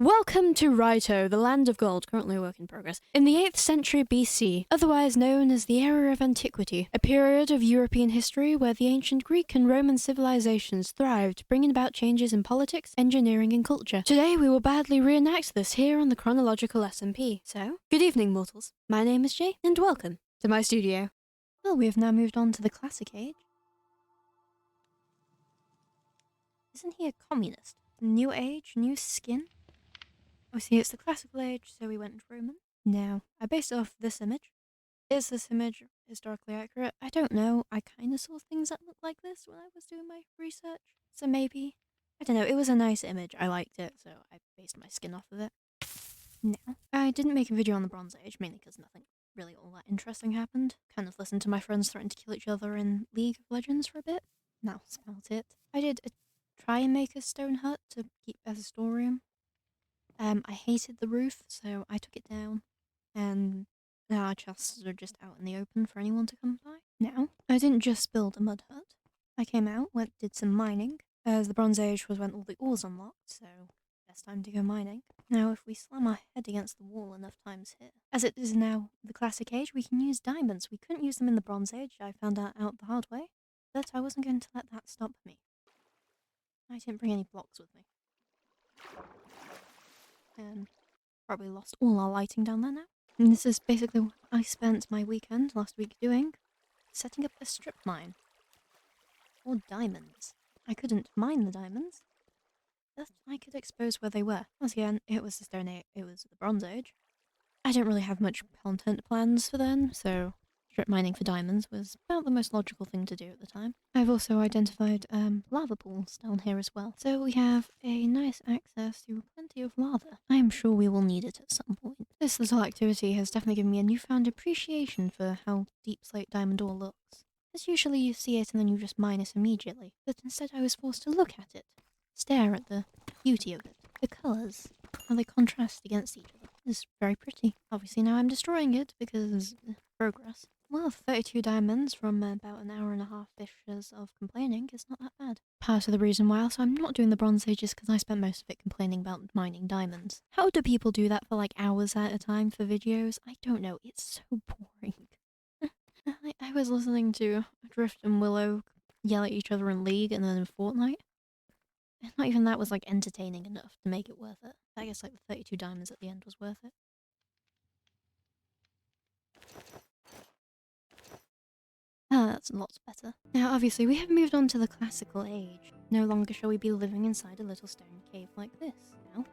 Welcome to Rito, the land of gold, currently a work in progress, in the 8th century BC, otherwise known as the era of antiquity, a period of European history where the ancient Greek and Roman civilizations thrived, bringing about changes in politics, engineering, and culture. Today we will badly reenact this here on the Chronological SMP. So, good evening, mortals. My name is Jay, and welcome to my studio. Well, we have now moved on to the Classic Age. Isn't he a communist? New age, new skin? Obviously, it's the Classical Age, so we went Roman. Now, I based it off this image. Is this image historically accurate? I don't know. I kind of saw things that looked like this when I was doing my research. So maybe. I don't know. It was a nice image. I liked it, so I based my skin off of it. Now, I didn't make a video on the Bronze Age, mainly because nothing really all that interesting happened. Kind of listened to my friends threaten to kill each other in League of Legends for a bit. Now, that's about it. I did try and make a stone hut to keep as a storeroom. I hated the roof, so I took it down, and now our chests are just out in the open for anyone to come by. Now, I didn't just build a mud hut. I came out, did some mining, as the Bronze Age was when all the ores unlocked, so best time to go mining. Now, if we slam our head against the wall enough times here, as it is now the Classic Age, we can use diamonds. We couldn't use them in the Bronze Age, I found that out the hard way, but I wasn't going to let that stop me. I didn't bring any blocks with me. And probably lost all our lighting down there now. And this is basically what I spent my weekend last week doing. Setting up a strip mine. For diamonds. I couldn't mine the diamonds, but I could expose where they were. Once again, it was the Stone Age, it was the Bronze Age. I didn't really have much content plans for then, so strip mining for diamonds was about the most logical thing to do at the time. I've also identified lava pools down here as well, so we have a nice access to plenty of lava. I am sure we will need it at some point. This little activity has definitely given me a newfound appreciation for how deep slate diamond ore looks. As usually you see it and then you just mine it immediately, but instead I was forced to look at it, stare at the beauty of it, the colours, how they contrast against each other. It's very pretty. Obviously now I'm destroying it because progress. Well, 32 diamonds from about an hour and a half-ish of complaining is not that bad. Part of the reason why also I'm not doing the Bronze Age is because I spent most of it complaining about mining diamonds. How do people do that for like hours at a time for videos? I don't know, it's so boring. I was listening to Drift and Willow yell at each other in League and then in Fortnite. And not even that was like entertaining enough to make it worth it. I guess like the 32 diamonds at the end was worth it. Ah, that's lots better. Now, obviously, we have moved on to the Classical Age. No longer shall we be living inside a little stone cave like this. Now,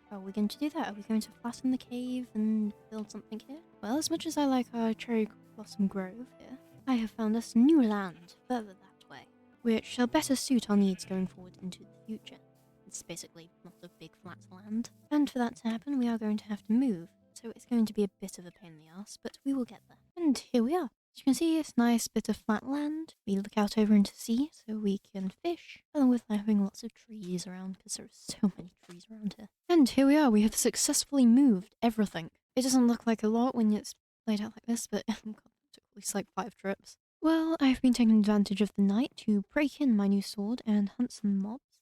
how are we going to do that? Are we going to flatten the cave and build something here? Well, as much as I like our cherry blossom grove here, I have found us new land further that way, which shall better suit our needs going forward into the future. It's basically lots of big flat land. And for that to happen, we are going to have to move. So it's going to be a bit of a pain in the ass, but we will get there. And here we are. As you can see, it's a nice bit of flat land. We look out over into the sea so we can fish, along with having lots of trees around, because there are so many trees around here. And here we are, we have successfully moved everything. It doesn't look like a lot when it's laid out like this, but it took at least like 5 trips. Well, I've been taking advantage of the night to break in my new sword and hunt some mobs.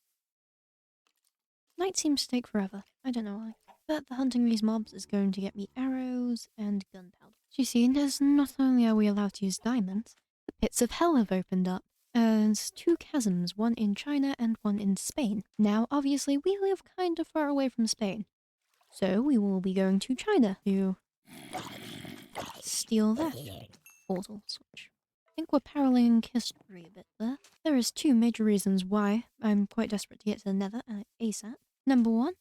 Night seems to take forever, I don't know why. But the hunting these mobs is going to get me arrows and gunpowder. As you see, as not only are we allowed to use diamonds, the pits of hell have opened up. There's 2 chasms, one in China and one in Spain. Now, obviously, we live kind of far away from Spain. So we will be going to China to steal their portals, which I think we're paralleling history a bit there. There is 2 major reasons why I'm quite desperate to get to the Nether ASAP. Number 1,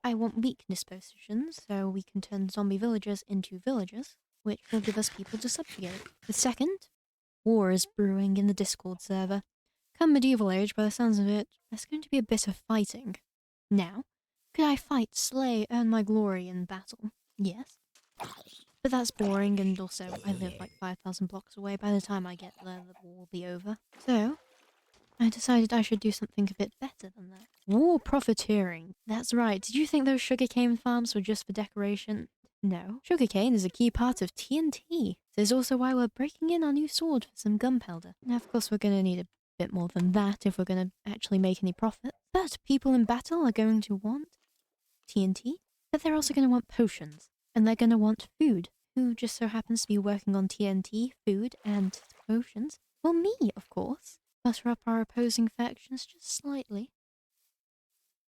I want weakness potions, so we can turn zombie villagers into villagers, which will give us people to subjugate. The second, war is brewing in the Discord server. Come medieval age, by the sounds of it, there's going to be a bit of fighting. Now, could I fight, slay, earn my glory in battle? Yes. But that's boring, and also I live like 5,000 blocks away. By the time I get there, the war will be over. So, I decided I should do something a bit better than that. War profiteering. That's right. Did you think those sugarcane farms were just for decoration? No. Sugarcane is a key part of TNT. This is also why we're breaking in our new sword for some gunpowder. Now, of course, we're going to need a bit more than that if we're going to actually make any profit. But people in battle are going to want TNT, but they're also going to want potions, and they're going to want food. Who just so happens to be working on TNT, food, and potions? Well, me, of course. Butter up our opposing factions just slightly.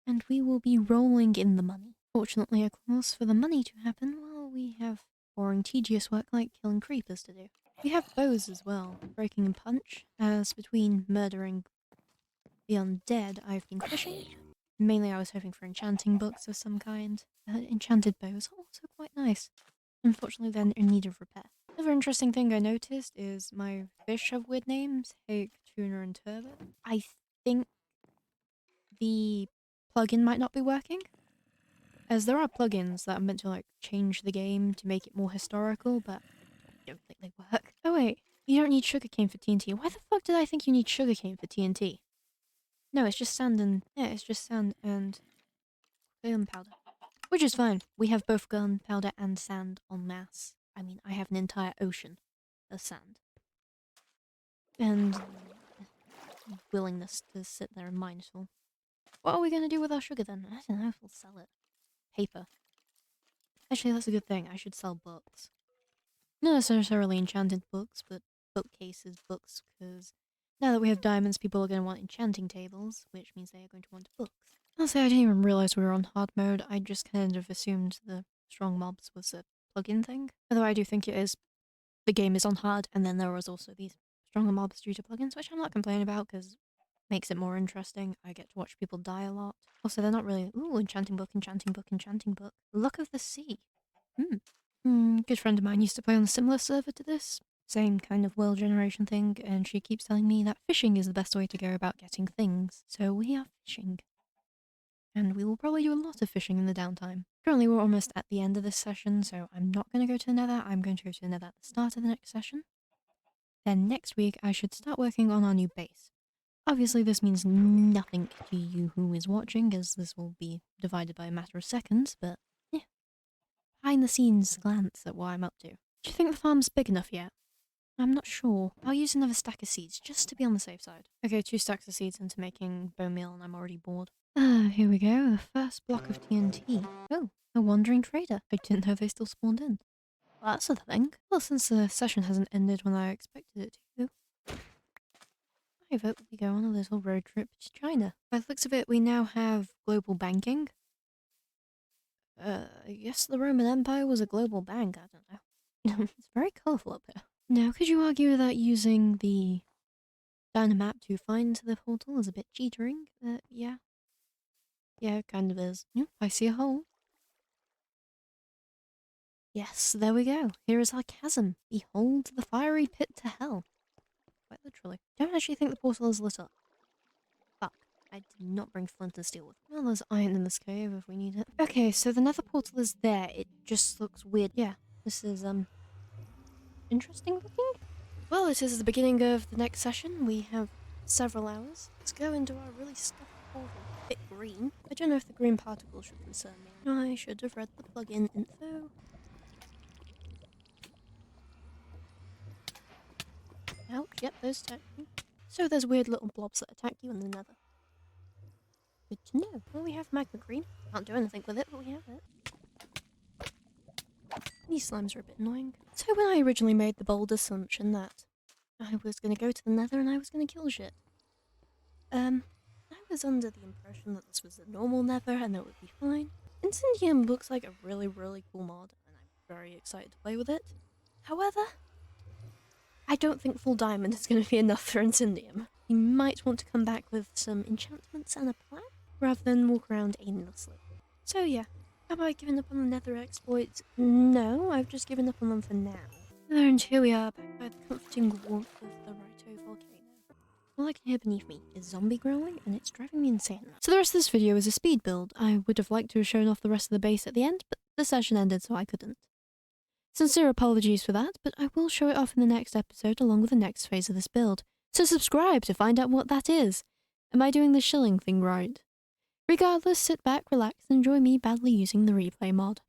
And we will be rolling in the money. Fortunately, of course, for the money to happen, well, we have boring, tedious work like killing creepers to do. We have bows as well, breaking and punch, as between murdering the undead, I've been fishing. Mainly I was hoping for enchanting books of some kind. Enchanted bows are also quite nice. Unfortunately, they're in need of repair. Another interesting thing I noticed is my fish have weird names, hake, tuna, and turbot. I think the plugin might not be working, as there are plugins that are meant to like change the game to make it more historical, but I don't think they work. Oh wait, you don't need sugarcane for TNT. Why the fuck did I think you need sugarcane for TNT? No, it's just sand and it's just sand and gunpowder, which is fine. We have both gunpowder and sand en masse. I mean, I have an entire ocean of sand and willingness to sit there and mine it all. What are we gonna do with our sugar then? I don't know if we'll sell it. Paper. Actually, that's a good thing. I should sell books. Not necessarily enchanted books, but bookcases, books, because now that we have diamonds, people are going to want enchanting tables, which means they are going to want books. I'll say I didn't even realize we were on hard mode. I just kind of assumed the strong mobs was a plugin thing. Although I do think it is. The game is on hard, and then there was also these stronger mobs due to plugins, which I'm not complaining about because it makes it more interesting. I get to watch people die a lot. Also, they're not really, ooh, enchanting book, enchanting book, enchanting book. Luck of the Sea. Good friend of mine used to play on a similar server to this. Same kind of world generation thing, and she keeps telling me that fishing is the best way to go about getting things. So we are fishing. And we will probably do a lot of fishing in the downtime. Currently we're almost at the end of this session, so I'm not going to go to the nether. I'm going to go to the nether at the start of the next session. Then next week I should start working on our new base. Obviously this means nothing to you who is watching, as this will be divided by a matter of seconds, but yeah. Behind the scenes glance at what I'm up to. Do you think the farm's big enough yet? I'm not sure. I'll use another stack of seeds, just to be on the safe side. Okay, 2 stacks of seeds into making bone meal, and I'm already bored. Here we go, the first block of TNT. Oh, a wandering trader. I didn't know they still spawned in. Well, that's a thing. Well, since the session hasn't ended when I expected it to, I vote we go on a little road trip to China. By the looks of it, we now have global banking. I guess the Roman Empire was a global bank, I don't know. It's very colourful up here. Now, could you argue that using the Dynamap to find the portal is a bit cheatering? Yeah. Yeah, it kind of is. Yep, I see a hole. Yes, there we go. Here is our chasm. Behold the fiery pit to hell. Quite literally. Don't actually think the portal is lit up. Fuck. I did not bring flint and steel with me. Well, there's iron in this cave if we need it. Okay, so the nether portal is there. It just looks weird. Yeah, this is, interesting looking? Well, it is the beginning of the next session. We have several hours. Let's go into our really stuffy portal. A bit green. I don't know if the green particles should concern me. I should have read the plugin info. Ouch, yep, those attack you. So there's weird little blobs that attack you in the nether. Good to know. Well, we have magma green. Can't do anything with it, but we have it. These slimes are a bit annoying. So when I originally made the bold assumption that I was going to go to the nether and I was going to kill shit, I was under the impression that this was a normal nether and that it would be fine. Incendium looks like a really, really cool mod, and I'm very excited to play with it. However, I don't think full diamond is going to be enough for Incendium. You might want to come back with some enchantments and a plan, rather than walk around aimlessly. So yeah, have I given up on the nether exploits? No, I've just given up on them for now. And here we are, back by the comforting warmth of the Rito volcano. All I can hear beneath me is zombie growling, and it's driving me insane. So the rest of this video is a speed build. I would have liked to have shown off the rest of the base at the end, but the session ended so I couldn't. Sincere apologies for that, but I will show it off in the next episode along with the next phase of this build. So subscribe to find out what that is. Am I doing the shilling thing right? Regardless, sit back, relax, and enjoy me badly using the replay mod.